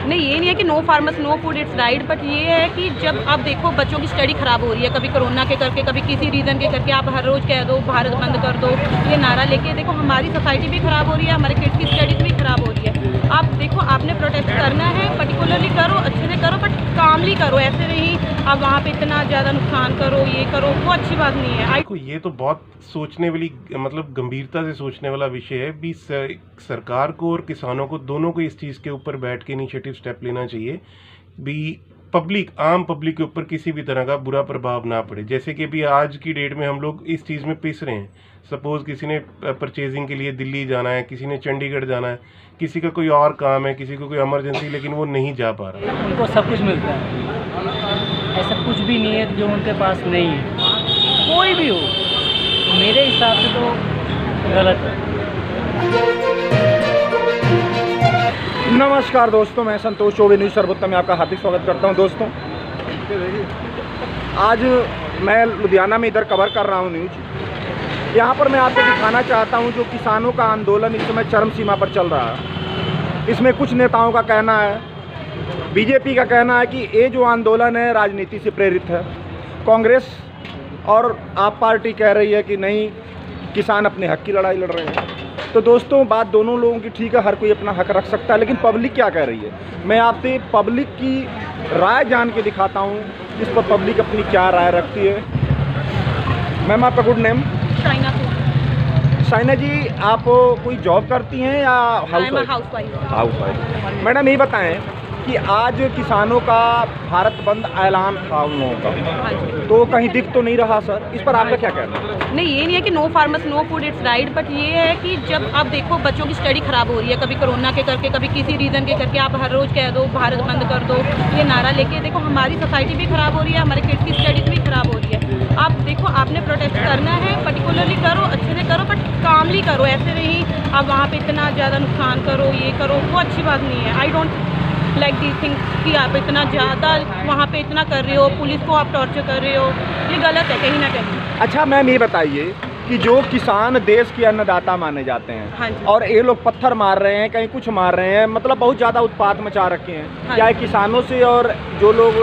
नहीं, ये नहीं है कि no farmers no food, it's right, but ये है कि जब आप देखो बच्चों की स्टडी खराब हो रही है, कभी कोरोना के करके, कभी किसी रीज़न के करके, आप हर रोज़ कह दो भारत बंद कर दो, ये नारा लेके देखो हमारी सोसाइटी भी खराब हो रही है, हमारे किड्स की स्टडीज़ भी खराब हो रही है। आप देखो, आपने प्रोटेस्ट करना है, पर्टिकुलरली करो, अच्छे से करो, बट कामली करो, ऐसे नहीं आप वहाँ पे इतना ज़्यादा नुकसान करो, ये करो, वो अच्छी बात नहीं है। देखो ये तो बहुत सोचने वाली, मतलब गंभीरता से सोचने वाला विषय है भी। सरकार को और किसानों को दोनों को इस चीज़ के ऊपर बैठ के इनिशिएटिव स्टेप लेना चाहिए भी। आम पब्लिक के ऊपर किसी भी तरह का बुरा प्रभाव ना पड़े। जैसे कि अभी आज की डेट में हम लोग इस चीज़ में पिस रहे हैं। सपोज़ किसी ने परचेजिंग के लिए दिल्ली जाना है, किसी ने चंडीगढ़ जाना है, किसी का कोई और काम है, किसी को कोई इमरजेंसी, लेकिन वो नहीं जा पा रहा। उनको सब कुछ मिलता है, ऐसा कुछ भी नहीं है जो उनके पास नहीं है, कोई भी हो। मेरे हिसाब से तो गलत है। नमस्कार दोस्तों, मैं संतोष चौबे न्यूज़ सर्वोत्तम में आपका हार्दिक स्वागत करता हूं। दोस्तों, आज मैं लुधियाना में इधर कवर कर रहा हूं न्यूज़। यहां पर मैं आपको दिखाना चाहता हूं जो किसानों का आंदोलन इस समय चरम सीमा पर चल रहा है। इसमें कुछ नेताओं का कहना है, बीजेपी का कहना है कि ये जो आंदोलन है राजनीति से प्रेरित है। कांग्रेस और आप पार्टी कह रही है कि नहीं, किसान अपने हक की लड़ाई लड़ रहे हैं। तो दोस्तों, बात दोनों लोगों की ठीक है, हर कोई अपना हक रख सकता है, लेकिन पब्लिक क्या कह रही है, मैं आपसे पब्लिक की राय जान के दिखाता हूँ इस पर पब्लिक अपनी क्या राय रखती है। मैम, आपका गुड नेम? साइना जी, आप कोई जॉब करती हैं या हाउसवाइफ? मैडम, ये बताएं कि आज किसानों का भारत बंद ऐलान था उन लोगों का, तो कहीं दिख तो नहीं रहा सर, इस पर आपका क्या कहना है? नहीं, ये नहीं है कि no farmers no food, it's right, but ये है कि जब आप देखो बच्चों की स्टडी खराब हो रही है, कभी कोरोना के करके, कभी किसी रीज़न के करके, आप हर रोज़ कह दो भारत बंद कर दो, ये नारा लेके देखो हमारी सोसाइटी भी खराब हो रही है, हमारे किड्स की स्टडीज़ भी खराब हो रही है। आप देखो, आपने प्रोटेस्ट करना है, पर्टिकुलरली करो, अच्छे से करो, बट कामली करो, ऐसे नहीं आप वहाँ पे इतना ज़्यादा नुकसान करो, ये करो, वो अच्छी बात नहीं है। I don't like the things कि आप इतना ज़्यादा वहाँ पे इतना कर रहे हो, पुलिस को आप टॉर्चर कर रहे हो, ये गलत है कहीं ना कहीं। अच्छा मैम, ये बताइए कि जो किसान देश के अन्नदाता माने जाते हैं, हाँ जी, और ये लोग पत्थर मार रहे हैं, कहीं कुछ मार रहे हैं, मतलब बहुत ज़्यादा उत्पात मचा रखे हैं, हाँ क्या किसानों से और जो लोग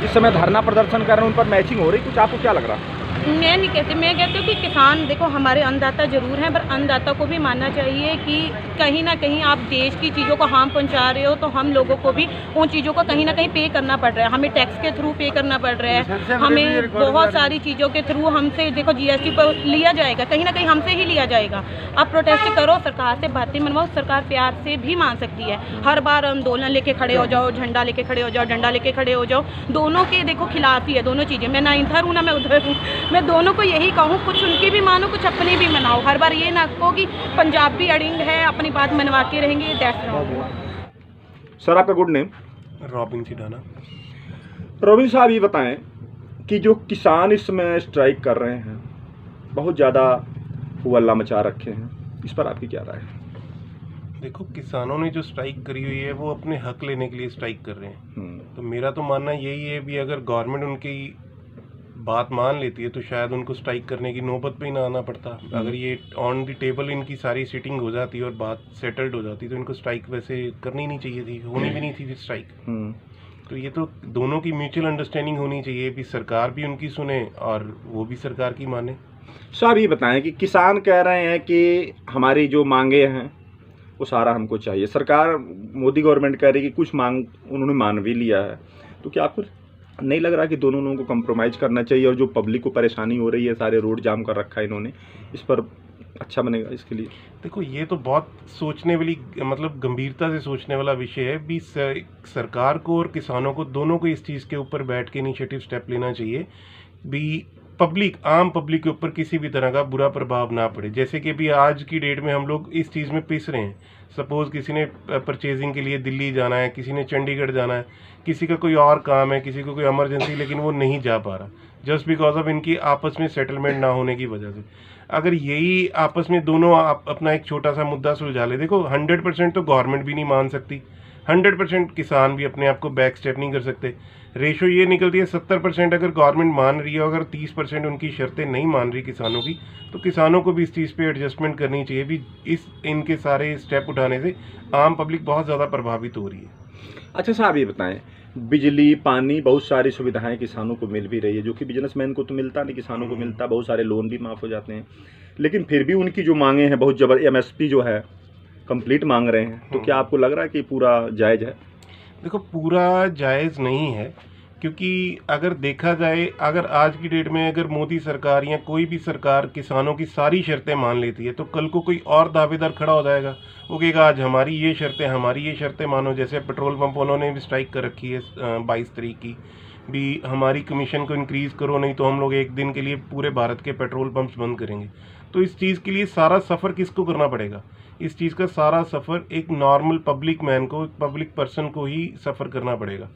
इस समय धरना प्रदर्शन कर रहे हैं उन पर मैचिंग हो रही, कुछ आपको क्या लग रहा है? मैं नहीं कहती, मैं कहती हूँ कि किसान देखो हमारे अन्नदाता जरूर हैं, पर अन्नदाता को भी मानना चाहिए कि कहीं ना कहीं आप देश की चीज़ों को हार्म पहुँचा रहे हो, तो हम लोगों को भी उन चीज़ों को कहीं ना कहीं पे करना पड़ रहा है। हमें टैक्स के थ्रू पे करना पड़ रहा है, हमें बहुत सारी चीज़ों के थ्रू हमसे देखो जीएसटी पर लिया जाएगा, कहीं ना कहीं हमसे ही लिया जाएगा। आप प्रोटेस्ट करो, सरकार से बातें मनवाओ, सरकार प्यार से भी मान सकती है। हर बार आंदोलन लेके खड़े हो जाओ, झंडा लेके खड़े हो जाओ, डंडा लेके खड़े हो जाओ, दोनों के देखो खिलाफ ही है दोनों चीज़ें। मैं ना इधर हूँ ना मैं उधर हूँ, मैं दोनों को यही कहूँ, कुछ उनकी भी मानो, कुछ अपनी भी मनाओ। हर बार ये ना कहो कि पंजाब भी अड़िंग है, अपनी बात मनवा के रहेंगे, दैट्स रॉन्ग। सर, आपका good name? Robin Sidana. Robin साहब, ये बताएं कि जो किसान इस समय स्ट्राइक कर रहे हैं, बहुत ज़्यादा हल्ला मचा रखे हैं, इस पर आपकी क्या राय है? देखो, किसानों ने जो स्ट्राइक करी हुई है वो अपने हक लेने के लिए स्ट्राइक कर रहे हैं। तो मेरा तो मानना यही है भी, अगर गवर्नमेंट उनकी बात मान लेती है तो शायद उनको स्ट्राइक करने की नौबत पे ही ना आना पड़ता। अगर ये ऑन द टेबल इनकी सारी सिटिंग हो जाती और बात सेटल्ड हो जाती तो इनको स्ट्राइक वैसे करनी नहीं चाहिए थी, होनी भी नहीं थी स्ट्राइक। तो ये तो दोनों की म्यूचुअल अंडरस्टैंडिंग होनी चाहिए भी, सरकार भी उनकी सुने और वो भी सरकार की माने। साहब, ये बताएं कि किसान कह रहे हैं कि हमारी जो मांगे हैं वो सारा हमको चाहिए, सरकार मोदी गवर्नमेंट कह रही है कि कुछ मांग उन्होंने मान भी लिया है, तो क्या आपको नहीं लग रहा कि दोनों लोगों को कंप्रोमाइज करना चाहिए? और जो पब्लिक को परेशानी हो रही है, सारे रोड जाम कर रखा है इन्होंने, इस पर अच्छा बनेगा इसके लिए? देखो, ये तो बहुत सोचने वाली, मतलब गंभीरता से सोचने वाला विषय है भी। सरकार को और किसानों को दोनों को इस चीज़ के ऊपर बैठ के इनिशिएटिव स्टेप लेना चाहिए भी। आम पब्लिक के ऊपर किसी भी तरह का बुरा प्रभाव ना पड़े। जैसे कि अभी आज की डेट में हम लोग इस चीज़ में पिस रहे हैं। सपोज़ किसी ने परचेजिंग के लिए दिल्ली जाना है, किसी ने चंडीगढ़ जाना है, किसी का कोई और काम है, किसी को कोई इमरजेंसी, लेकिन वो नहीं जा पा रहा जस्ट बिकॉज ऑफ इनकी आपस में सेटलमेंट ना होने की वजह से। अगर यही आपस में दोनों अपना एक छोटा सा मुद्दा सुलझा ले, देखो 100% तो गवर्नमेंट भी नहीं मान सकती, 100% किसान भी अपने आप को बैक स्टेप नहीं कर सकते। रेशो ये निकलती है 70% अगर गवर्नमेंट मान रही है, अगर 30% उनकी शर्तें नहीं मान रही किसानों की, तो किसानों को भी इस चीज़ पे एडजस्टमेंट करनी चाहिए भी। इनके सारे स्टेप उठाने से आम पब्लिक बहुत ज़्यादा प्रभावित हो रही है। अच्छा साहब, ये बताएं, बिजली पानी बहुत सारी सुविधाएं किसानों को मिल भी रही है, जो कि बिजनेसमैन को तो मिलता नहीं, किसानों को मिलता, बहुत सारे लोन भी माफ़ हो जाते हैं, लेकिन फिर भी उनकी जो मांगे हैं बहुत जबर एमएसपी जो है कंप्लीट मांग रहे हैं, तो क्या आपको लग रहा है कि पूरा जायज़ है? देखो, पूरा जायज़ नहीं है, क्योंकि अगर देखा जाए, अगर आज की डेट में अगर मोदी सरकार या कोई भी सरकार किसानों की सारी शर्तें मान लेती है, तो कल को कोई और दावेदार खड़ा हो जाएगा, वो कहेगा आज हमारी ये शर्तें मानो। जैसे पेट्रोल पंप उन्होंने भी स्ट्राइक कर रखी है 22 तारीख की, भी हमारी कमीशन को इंक्रीज़ करो, नहीं तो हम लोग एक दिन के लिए पूरे भारत के पेट्रोल पंप्स बंद करेंगे। तो इस चीज़ के लिए सारा सफ़र किसको करना पड़ेगा? इस चीज़ का सारा सफ़र एक नॉर्मल पब्लिक मैन को, पब्लिक पर्सन को ही सफ़र करना पड़ेगा।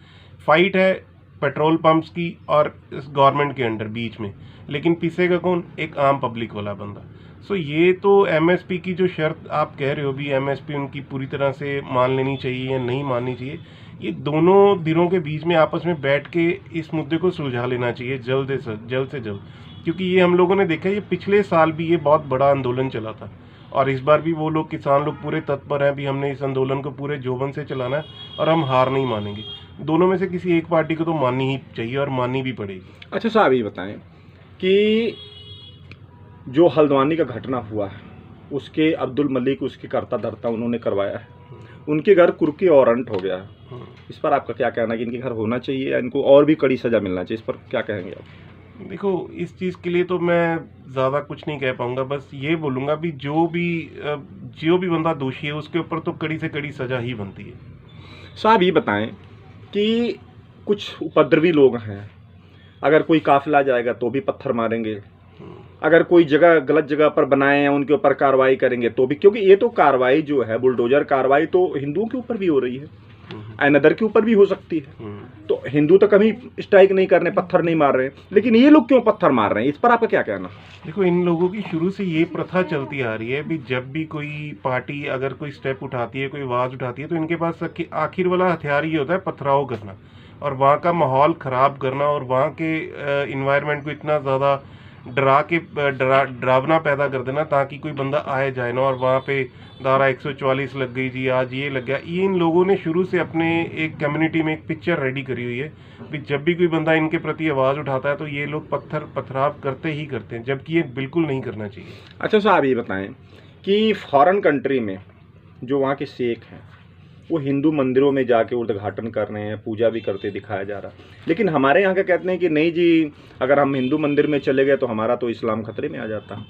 फाइट है पेट्रोल पंप्स की और इस गवर्नमेंट के अंडर बीच में, लेकिन पीसेगा कौन? एक आम पब्लिक वाला बंदा। सो ये तो एमएसपी की जो शर्त आप कह रहे हो भी, एमएसपी उनकी पूरी तरह से मान लेनी चाहिए या नहीं माननी चाहिए, ये दोनों धिरों के बीच में आपस में बैठ के इस मुद्दे को सुलझा लेना चाहिए जल्द से जल्द, क्योंकि ये हम लोगों ने देखा, ये पिछले साल भी ये बहुत बड़ा आंदोलन चला था, और इस बार भी वो लोग, किसान लोग पूरे तत्पर हैं भी हमने इस आंदोलन को पूरे जोबन से चलाना है और हम हार नहीं मानेंगे। दोनों में से किसी एक पार्टी को तो माननी ही चाहिए और माननी भी पड़ेगी। अच्छा साहब, ये बताएं कि जो हल्द्वानी का घटना हुआ है, उसके अब्दुल मलिक उसकी करता धरता उन्होंने करवाया है, उनके घर कुर्की वारंट हो गया है, इस पर आपका क्या कहना है कि इनके घर होना चाहिए या इनको और भी कड़ी सज़ा मिलना चाहिए? इस पर क्या कहेंगे आप? देखो, इस चीज़ के लिए तो मैं ज़्यादा कुछ नहीं कह पाऊँगा, बस ये बोलूँगा भी जो भी बंदा दोषी है उसके ऊपर तो कड़ी से कड़ी सज़ा ही बनती है। साहब, ये बताएं कि कुछ उपद्रवी लोग हैं, अगर कोई काफिला जाएगा तो भी पत्थर मारेंगे, अगर कोई जगह गलत जगह पर बनाए हैं उनके ऊपर कार्रवाई करेंगे तो भी, क्योंकि ये तो कार्रवाई जो है बुलडोजर कार्रवाई तो हिंदुओं के ऊपर भी हो रही है, अनदर के ऊपर भी हो सकती है। तो हिंदू तो कभी स्ट्राइक नहीं कर रहे, पत्थर नहीं मार रहे, लेकिन ये लोग क्यों पत्थर मार रहे हैं? इस पर आपका क्या कहना? देखो, इन लोगों की शुरू से ये प्रथा चलती आ रही है भी, जब भी कोई पार्टी अगर कोई स्टेप उठाती है, कोई आवाज़ उठाती है, तो इनके पास आखिर वाला हथियार ये होता है पथराव करना और वहाँ का माहौल ख़राब करना और वहाँ के इन्वायरमेंट को इतना ज़्यादा डरावना पैदा कर देना ताकि कोई बंदा आए जाए ना, और वहाँ पे धारा 144 लग गई जी, आज ये लग गया। ये इन लोगों ने शुरू से अपने एक कम्युनिटी में एक पिक्चर रेडी करी हुई है कि जब भी कोई बंदा इनके प्रति आवाज़ उठाता है तो ये लोग पथराव करते ही करते हैं, जबकि ये बिल्कुल नहीं करना चाहिए। अच्छा साहब, ये बताएं कि फॉरेन कंट्री में जो वहाँ के शेख हैं वो हिंदू मंदिरों में जाके उद्घाटन कर रहे हैं, पूजा भी करते दिखाया जा रहा, लेकिन हमारे यहाँ का कहते हैं कि नहीं जी, अगर हम हिंदू मंदिर में चले गए तो हमारा तो इस्लाम खतरे में आ जाता।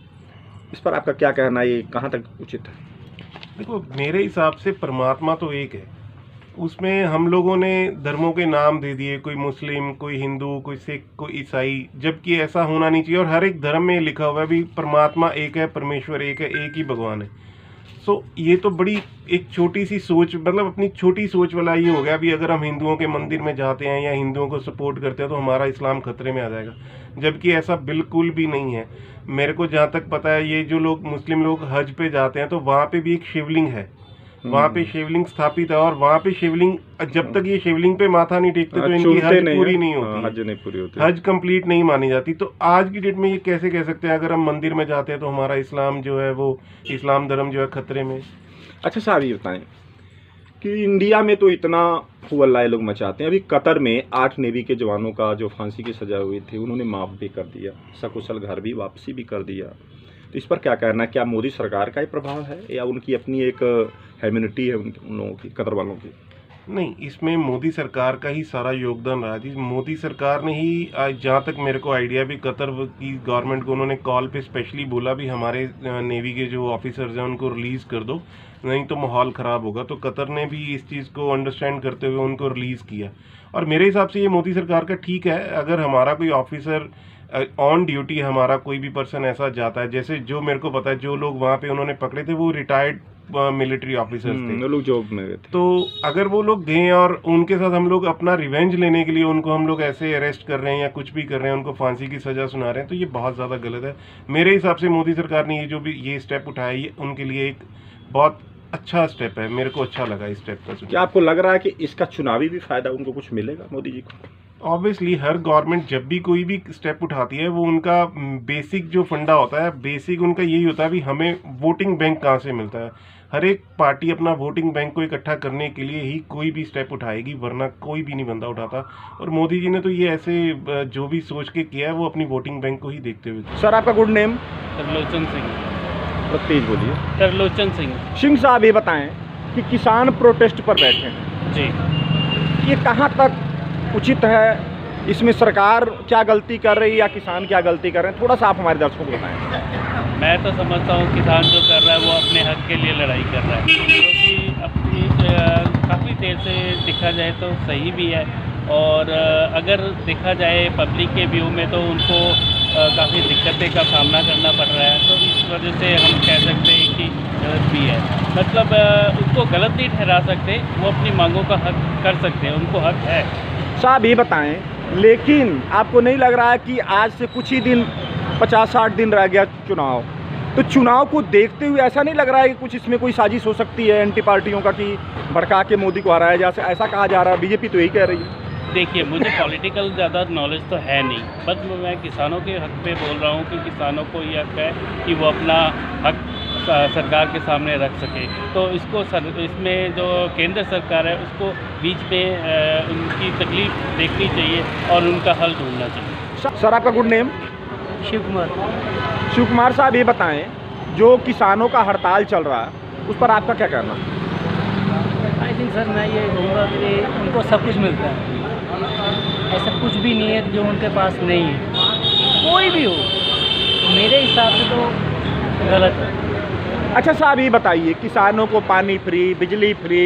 इस पर आपका क्या कहना है? ये कहाँ तक उचित है? देखो, मेरे हिसाब से परमात्मा तो एक है, उसमें हम लोगों ने धर्मों के नाम दे दिए, कोई मुस्लिम, कोई हिंदू, कोई सिख, कोई ईसाई, जबकि ऐसा होना नहीं चाहिए। और हर एक धर्म में लिखा हुआ है भी परमात्मा एक है, परमेश्वर एक है, एक ही भगवान है। सो ये तो बड़ी एक छोटी सी सोच, मतलब अपनी छोटी सोच वाला ये हो गया भी, अगर हम हिंदुओं के मंदिर में जाते हैं या हिंदुओं को सपोर्ट करते हैं तो हमारा इस्लाम खतरे में आ जाएगा, जबकि ऐसा बिल्कुल भी नहीं है। मेरे को जहाँ तक पता है, ये जो लोग मुस्लिम लोग हज पे जाते हैं तो वहाँ पे भी एक शिवलिंग है, वहाँ पे शिवलिंग स्थापित है, और वहाँ पे शिवलिंग, जब तक ये शिवलिंग पे माथा नहीं टेकते तो इनकी हज पूरी नहीं होती, हज नहीं पूरी होती, हज कंप्लीट नहीं मानी जाती। तो आज की डेट में ये कैसे कह सकते हैं अगर हम मंदिर में जाते हैं तो हमारा इस्लाम जो है, वो इस्लाम धर्म जो है खतरे में? अच्छा साहब, ये बताएं कि इंडिया में तो इतना हुआ लोग मचाते हैं, अभी कतर में 8 नेवी के जवानों का जो फांसी की सजा हुई थी उन्होंने माफ़ भी कर दिया, सकुशल घर भी वापसी भी कर दिया। तो इस पर क्या कहना है? क्या मोदी सरकार का ही प्रभाव है या उनकी अपनी एक ह्यूमैनिटी है उन लोगों की, कतर वालों की? नहीं, इसमें मोदी सरकार का ही सारा योगदान रहा जी। मोदी सरकार ने ही, जहाँ तक मेरे को आइडिया भी, कतर की गवर्नमेंट को उन्होंने कॉल पे स्पेशली बोला भी हमारे नेवी के जो ऑफिसर्स हैं उनको रिलीज़ कर दो, नहीं तो माहौल ख़राब होगा। तो कतर ने भी इस चीज़ को अंडरस्टैंड करते हुए उनको रिलीज़ किया, और मेरे हिसाब से ये मोदी सरकार का ठीक है। अगर हमारा कोई ऑफिसर ऑन ड्यूटी, हमारा कोई भी पर्सन ऐसा जाता है, जैसे जो मेरे को पता है जो लोग वहाँ पे उन्होंने पकड़े थे वो रिटायर्ड मिलिट्री ऑफिसर्स थे, वो लोग जॉब में गए थे, तो अगर वो लोग गए और उनके साथ हम लोग अपना रिवेंज लेने के लिए उनको हम लोग ऐसे अरेस्ट कर रहे हैं या कुछ भी कर रहे हैं, उनको फांसी की सज़ा सुना रहे हैं, तो ये बहुत ज़्यादा गलत है। मेरे हिसाब से मोदी सरकार ने ये जो भी ये स्टेप उठाया, ये उनके लिए एक बहुत अच्छा स्टेप है, मेरे को अच्छा लगा इस स्टेप का। क्या आपको लग रहा है कि इसका चुनावी भी फायदा उनको कुछ मिलेगा मोदी जी को? ऑब्वियसली हर गवर्नमेंट जब भी कोई भी स्टेप उठाती है वो उनका बेसिक जो फंडा होता है, बेसिक उनका यही होता है भी हमें वोटिंग बैंक कहाँ से मिलता है। हर एक पार्टी अपना वोटिंग बैंक को इकट्ठा करने के लिए ही कोई भी स्टेप उठाएगी, वरना कोई भी नहीं बंदा उठाता। और मोदी जी ने तो ये ऐसे जो भी सोच के किया है वो अपनी वोटिंग बैंक को ही देखते हुए। सर आपका गुड नेम? तरलोचन सिंह। तेज बोलिए। तरलोचन सिंह। सिंह साहब ये बताएं कि किसान प्रोटेस्ट पर बैठे हैं जी, ये कहाँ तक उचित है? इसमें सरकार क्या गलती कर रही है या किसान क्या गलती कर रहे हैं? थोड़ा सा आप हमारे दर्शकों को बताएं। मैं तो समझता हूँ किसान जो कर रहा है वो अपने हक के लिए लड़ाई कर रहा है, क्योंकि अपनी काफ़ी देर से देखा जाए तो सही भी है, और अगर देखा जाए पब्लिक के व्यू में तो उनको काफ़ी दिक्कतें का सामना करना पड़ रहा है। तो इस वजह से हम कह सकते हैं कि गलत भी है, मतलब उसको गलत नहीं ठहरा सकते, वो अपनी मांगों का हक कर सकते हैं, उनको हक है। साहब ये बताएं, लेकिन आपको नहीं लग रहा है कि आज से कुछ ही दिन 50-60 दिन रह गया चुनाव, तो चुनाव को देखते हुए ऐसा नहीं लग रहा है कि कुछ इसमें कोई साजिश हो सकती है एंटी पार्टियों का कि भड़का के मोदी को हराया जा, ऐसा कहा जा रहा है? बीजेपी तो यही कह रही है। देखिए, मुझे पॉलिटिकल ज़्यादा नॉलेज तो है नहीं, बस मैं किसानों के हक पे बोल रहा हूँ कि किसानों को ये हक है कि वो अपना हक सरकार के सामने रख सके। तो इसको इसमें जो केंद्र सरकार है उसको बीच में उनकी तकलीफ देखनी चाहिए और उनका हल ढूंढना चाहिए। सर आपका गुड नेम? शिव कुमार। शिव कुमार साहब ये बताएं, जो किसानों का हड़ताल चल रहा है उस पर आपका क्या कहना? आई थिंक सर मैं ये कहूँगा कि उनको सब कुछ मिलता है, ऐसा कुछ भी नहीं है जो उनके पास नहीं है, कोई भी हो, मेरे हिसाब से तो गलत है। अच्छा साहब ये बताइए, किसानों को पानी फ्री, बिजली फ्री,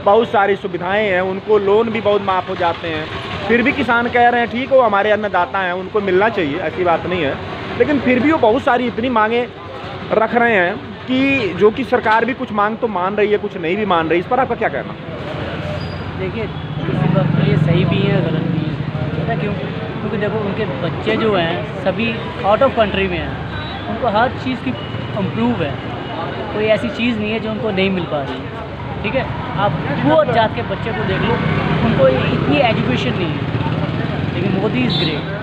बहुत सारी सुविधाएं हैं, उनको लोन भी बहुत माफ़ हो जाते हैं, फिर भी किसान कह रहे हैं ठीक हो हमारे अन्नदाता हैं उनको मिलना चाहिए, ऐसी बात नहीं है, लेकिन फिर भी वो बहुत सारी इतनी मांगे रख रहे हैं कि जो कि सरकार भी कुछ मांग तो मान रही है, कुछ नहीं भी मान रही। इस पर आपका क्या कहना? देखिए, किसी वक्त ये सही भी है गलत भी है, पता क्यों? क्योंकि देखो उनके बच्चे जो हैं सभी आउट ऑफ कंट्री में हैं, उनको हर चीज़ की इम्प्रूव है, कोई ऐसी चीज़ नहीं है जो उनको नहीं मिल पा रही है, ठीक है? आप पुअर जात के बच्चे को देख लो, उनको इतनी एजुकेशन नहीं है, लेकिन मोदी इज़ ग्रेट।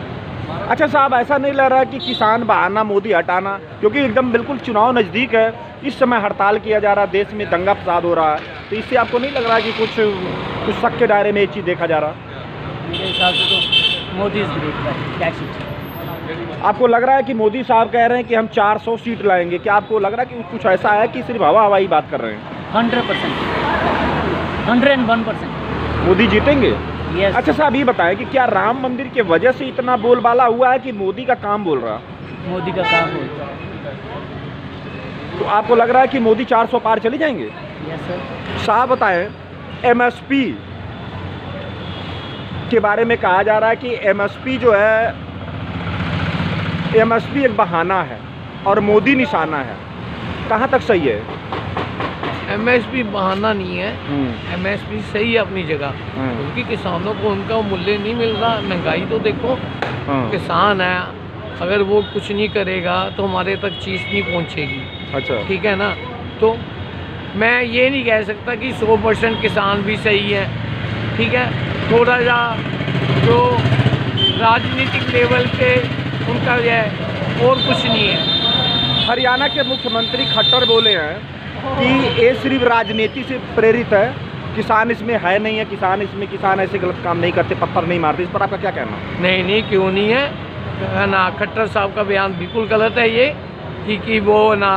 अच्छा साहब, ऐसा नहीं लग रहा है कि किसान बहाना मोदी हटाना, क्योंकि एकदम बिल्कुल चुनाव नज़दीक है, इस समय हड़ताल किया जा रहा है, देश में दंगा फसाद हो रहा है, तो इससे आपको नहीं लग रहा कि कुछ शक के दायरे में एक चीज़ देखा जा रहा? मेरे हिसाब से तो Modi is great, that's it. आपको लग रहा है कि मोदी साहब कह रहे हैं कि हम 400 सीट लाएंगे, क्या आपको लग रहा है कि कुछ ऐसा है कि सिर्फ हवा हवाई बात कर रहे हैं? 100%, 101%। मोदी जीतेंगे? Yes. अच्छा साहब ये बताएं कि क्या राम मंदिर के वजह से इतना बोलबाला हुआ है कि मोदी का काम बोल रहा? मोदी का काम होगा। तो आपको लग रहा है कि मोदी 400 पार चले जाएंगे? Yes sir. साहब बताएं, एमएसपी के बारे में कहा जा रहा है कि एमएसपी जो है, एमएसपी एक बहाना है और मोदी निशाना है, कहाँ तक सही है? एमएसपी बहाना नहीं है, एमएसपी सही है अपनी जगह, क्योंकि किसानों को उनका मूल्य नहीं मिल रहा। महंगाई तो देखो, किसान है, अगर वो कुछ नहीं करेगा तो हमारे तक चीज़ नहीं पहुंचेगी। अच्छा, ठीक है ना? तो मैं ये नहीं कह सकता कि 100% किसान भी सही है, ठीक है? थोड़ा सा जो राजनीतिक लेवल पे उनका है और कुछ नहीं है। हरियाणा के मुख्यमंत्री खट्टर बोले हैं कि ये सिर्फ राजनीति से प्रेरित है, किसान इसमें है नहीं है, किसान ऐसे गलत काम नहीं करते, पत्थर नहीं मारते। इस पर आपका क्या कहना? नहीं, क्यों नहीं है ना? खट्टर साहब का बयान बिल्कुल गलत है ये कि वो ना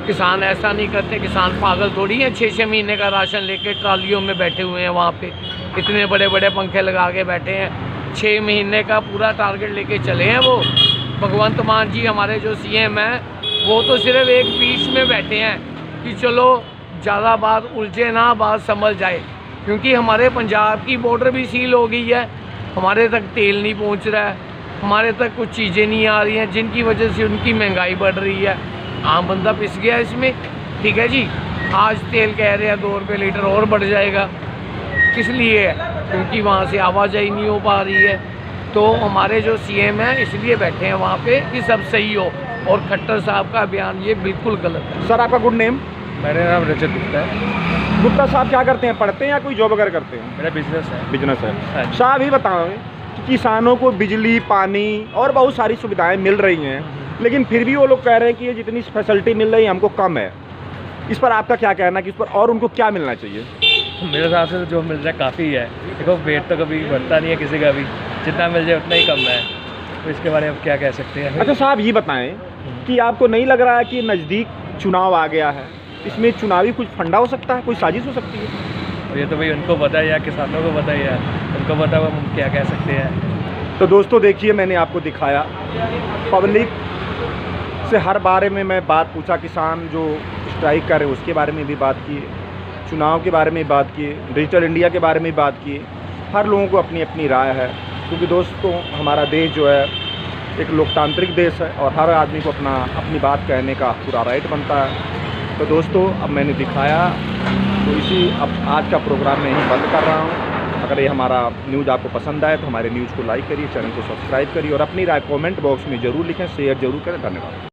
किसान ऐसा नहीं करते। किसान पागल थोड़ी है, 6-6 महीने का राशन लेके ट्रालियों में बैठे हुए हैं, वहाँ पे इतने बड़े बड़े पंखे लगा के बैठे हैं, 6 महीने का पूरा टारगेट लेके चले हैं वो। भगवंत मान जी हमारे जो सीएम हैं, वो तो सिर्फ एक बीच में बैठे हैं कि चलो ज़्यादा बात उलझे ना, बात समझ जाए, क्योंकि हमारे पंजाब की बॉर्डर भी सील हो गई है, हमारे तक तेल नहीं पहुंच रहा है, हमारे तक कुछ चीज़ें नहीं आ रही हैं, जिनकी वजह से उनकी महंगाई बढ़ रही है। आम बंदा पिस गया इसमें, ठीक है जी। आज तेल कह रहे हैं 2 रुपये लीटर और बढ़ जाएगा, किस लिए है? क्योंकि वहाँ से आवाजाही नहीं हो पा रही है। तो हमारे जो सीएम हैं इसलिए बैठे हैं वहाँ पे कि सब सही हो, और खट्टर साहब का बयान ये बिल्कुल गलत है। सर आपका गुड नेम? मेरा नाम रजत गुप्ता है। गुप्ता साहब क्या करते हैं, पढ़ते हैं या कोई जॉब वगैरह करते हैं? मेरा बिजनेस है। बिजनेस है। साहब ही बताओ कि किसानों को बिजली, पानी और बहुत सारी सुविधाएं मिल रही हैं, लेकिन फिर भी वो लोग कह रहे हैं कि ये जितनी फैसिलिटी मिल रही है हमको कम है। इस पर आपका क्या कहना है कि इस पर और उनको क्या मिलना चाहिए? मेरे हिसाब से जो मिल रहा है काफ़ी है। देखो वेट तो कभी बढ़ता नहीं है किसी का भी, जितना मिल जाए उतना ही कम है, तो इसके बारे में क्या कह सकते हैं। अच्छा साहब, ये बताएं कि आपको नहीं लग रहा है कि नज़दीक चुनाव आ गया है, इसमें चुनावी कुछ फंडा हो सकता है, कोई साजिश हो सकती है? ये तो भाई उनको पता है या किसानों को पता ही है, उनको पता है हम क्या कह सकते हैं। तो दोस्तों देखिए, मैंने आपको दिखाया पब्लिक से हर बारे में मैं बात पूछा, किसान जो स्ट्राइक कर रहे हैं उसके बारे में भी बात की, चुनाव के बारे में बात की, डिजिटल इंडिया के बारे में बात की। हर लोगों को अपनी अपनी राय है, क्योंकि दोस्तों हमारा देश जो है एक लोकतांत्रिक देश है और हर आदमी को अपनी बात कहने का पूरा राइट बनता है। तो दोस्तों अब मैंने दिखाया, तो अब आज का प्रोग्राम मैं यहीं बंद कर रहा हूँ। अगर ये हमारा न्यूज़ आपको पसंद आए तो हमारे न्यूज़ को लाइक करिए, चैनल को सब्सक्राइब करिए और अपनी राय कमेंट बॉक्स में ज़रूर लिखें, शेयर ज़रूर करें। धन्यवाद।